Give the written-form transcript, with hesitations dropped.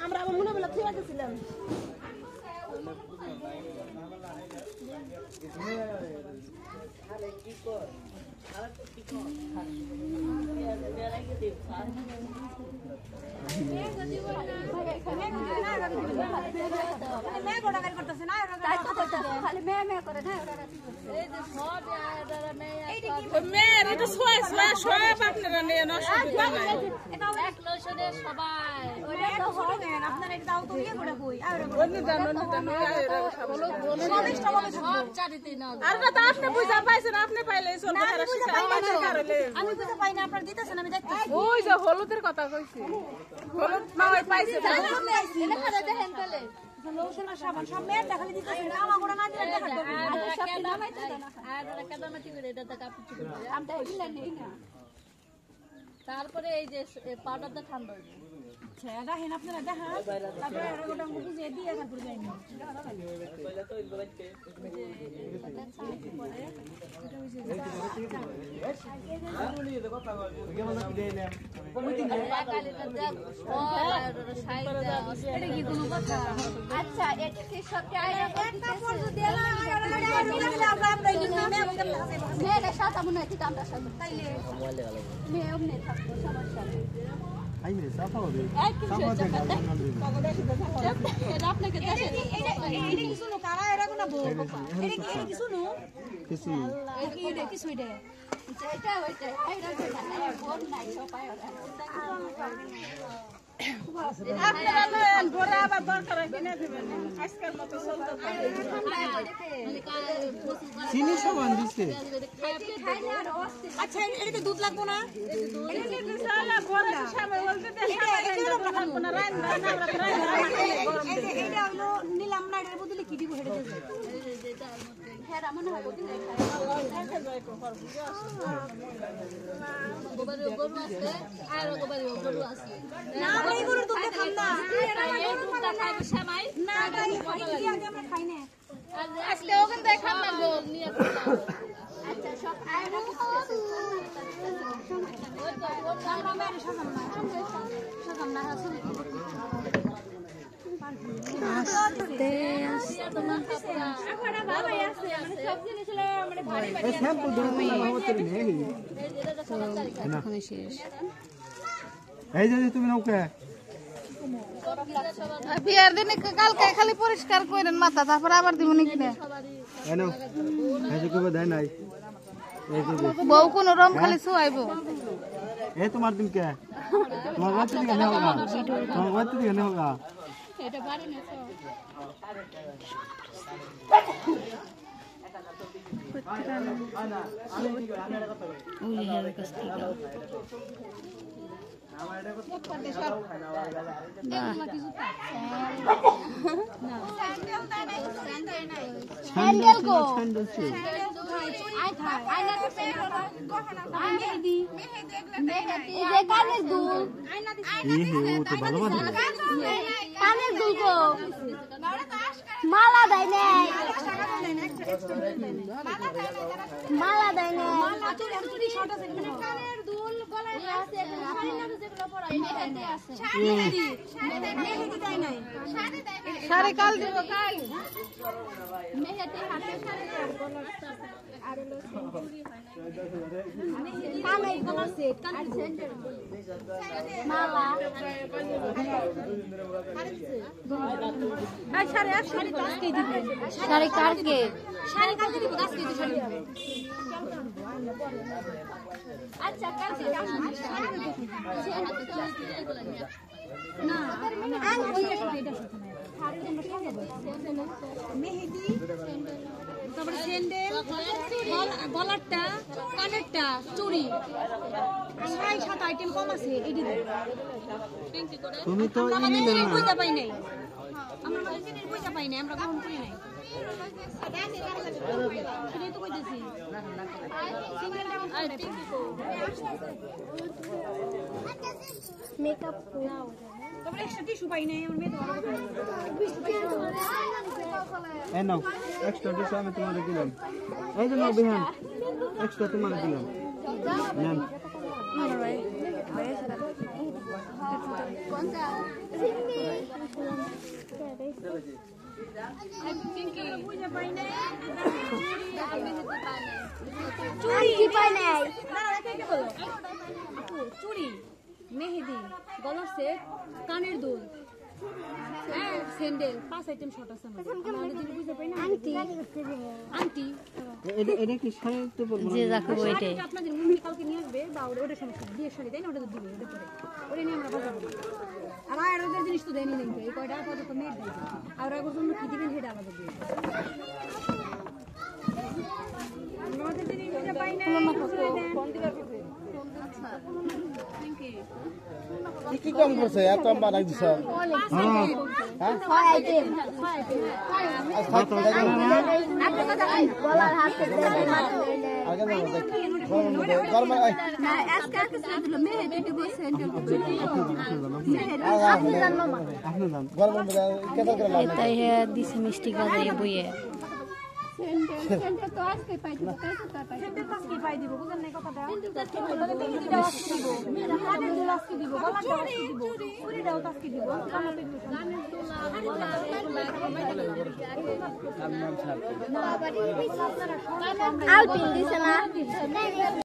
আমরা মনে বলে ঠিক ছিলাম হলুদের কথা কইছি হলুদ মামাই পাইছে লোশন আর সাবান সব মেয়ে দেখালি দিতেছে কামা করে না দিলে দেখা দেবে সব নামাইতে আর কাদামাটি করে এটা কাপড় চুপড় আমটা হিলা নেই না তারপরে এই যে পাউডারটা ঠান্ডা হইবে আচ্ছা এটা হেন আপনারা দেখা তারপরে এর গোটা বুঝে দিয়ে তারপর যাই না আচ্ছা এটা কি সব একটা পর্যন্ত দেলা মেয়েরা সাথে মনে হয় আমরা সাথে তাইলে মেয়ে ওমনে থাকবো সমস্যা নেই আই মেরে সাফা হবে সাফা দেখা এটা আপনাকে দেখেন এটা কি শুনো কারা এরা কোন বউ এটা কি শুনো কিছু এটা কি শুইডে এটা ওইটা এটা ফোন নাই সবাই আপনারা নেন ঘরে আবার দরকার কিনে দিবেন আজকাল মতো চলতে পারে চিনি সাবান দিছে আচ্ছা এটাতে দুধ লাগবে না এটা দিছালা বড়া সাবান বলতে দে সাবান লাগবে না রান না এটা হলো নিলাম না এর বদলে কি দিব হেডে দেবে এটা হেরা মনে হয় বদলে খায় যায় কো ফর বুঝা গোবরে গরু আছে আর গোবরে গরু আছে না এই গরুর দুধ খাম না এই দুধটা খাইবে শ্যামাই না এই আগে আমরা খাই না আজকে ওখান থেকে খাম না গো নিয়ে আচ্ছা সব আয়না কিছু আছে ওই তো আমরা মেরে সাজাম না আসলে আস্তে আস্তে এখন বাবাই আছে মানে সব জিনিস হলো মানে ভারী ভারী শ্যাম্পু ধরে আমাদের নেই না শেষ এই যে তুমি নৌকা বিয়ার দিনে কালকে খালি পরিষ্কার করেন মাথা তারপর আবার দিব নাকি না এনো এই যে কবে দেয় নাই এই যে বউ কোন রম খালি শুয়াইবো এই তোমার দিন কে তোমার বাচ্চা দিকে না হোগা তোমার বাচ্চা দিকে না হোগা এটা বাড়ি না তো ওই হেয়ার কাছ থেকে আমার এটা কত করতে সব এগুলা কি জুতা না স্যান্ডেল নাই স্যান্ডেল কো স্যান্ডেল আই থাক আইনা তো স্যান্ডেল মেহেদি মেহেদি যে কানের দুল আইনা দিছি এই ও তো ভালো ভালো কানের দুল কো মালা দেয় নাই মালা দেয় নাই মালা তো চুরি শর্ট আছে কানের দুল গলায় আছে শাড়ি না যেগুলো পরাই মেহেদি আছে শাড়ি মেহেদি দেয় নাই শাড়ি কাল দিব কাল মেহেদি হাতে শাড়ি আর হলো চুরি হয় না কানে কলার সেট কানে সেন্টার মালা আর শাড়ি আর শাড়ি তো আজকেই দিবেন শাড়ি কালকে দিব আজকেই তো শাড়ি দিবেন আচ্ছা কালকে না আং ওইটা এটা মেহেদি তারপরে স্যান্ডেল গলারটা কানেরটা চুড়ি 6-7 আইটেম কম আছে এডি তুমি তো ইনি পয়সা পাই নাই আমরা মাঝে পয়সা পাই নাই আমরা গ্রহণ করি নাই সেটাই তো কইতেছি মেকআপ তবে একটা টিস্যু পাই নাই আমার মেয়ে তো এই নাও এক্সট্রা টিস্যু আমি তোমাকে দিলাম এই যে নাও বিহান এক্সট্রা তোমাকে দিলাম নেন চুড়ি মেহেদি গলার সেট কানের দুল স্যান্ডেল 5 আইটেম শর্ট আছে আংটি এটা কি শাড়ি তো পরবো যে যাকে ওইটাই আপনাদের মুন্নি কালকে নিয়ে আসবে বা ওটা সমস্যা বিয়ের শাড়ি দেয় না ওটা দিবে ওটা পরে ওটা নিয়ে আমরা বাজাবো আর আর ওদের জিনিস তো দেয়নি নেই এই কয়টা আপাতত মেয়ে দেয় আর ওর জন্য কি দিবেন সেটা আলাদা দিয়ে আমাদের জিনিস এটা পাই না ফোন দিবার পড়বে আচ্ছা থ্যাংক ইউ কি কম করছে এত কম বানাই দিছ হ্যাঁ হ্যাঁ 6 আইটেম আপনি কথা কই গলার হাতে আগে না গরম না আজকে কিছু দিল মেহেদি দিব স্যান্ডেল আপনি জান গরম কেটে করে লাভ এটাই হে দিছে মিষ্টি গাজে বইয়ে সেন্টার তো আজকে পাই দিব সেন্টার তো আজকে পাই দিব বুঝেন না কথাটা তাহলে মেহেদিটা আজকে দিব হাতের দুল আজকে দিব গলার দুল আজকে দিব চুড়িটাও আজকে দিব কানের দুল আলপিন দিছে না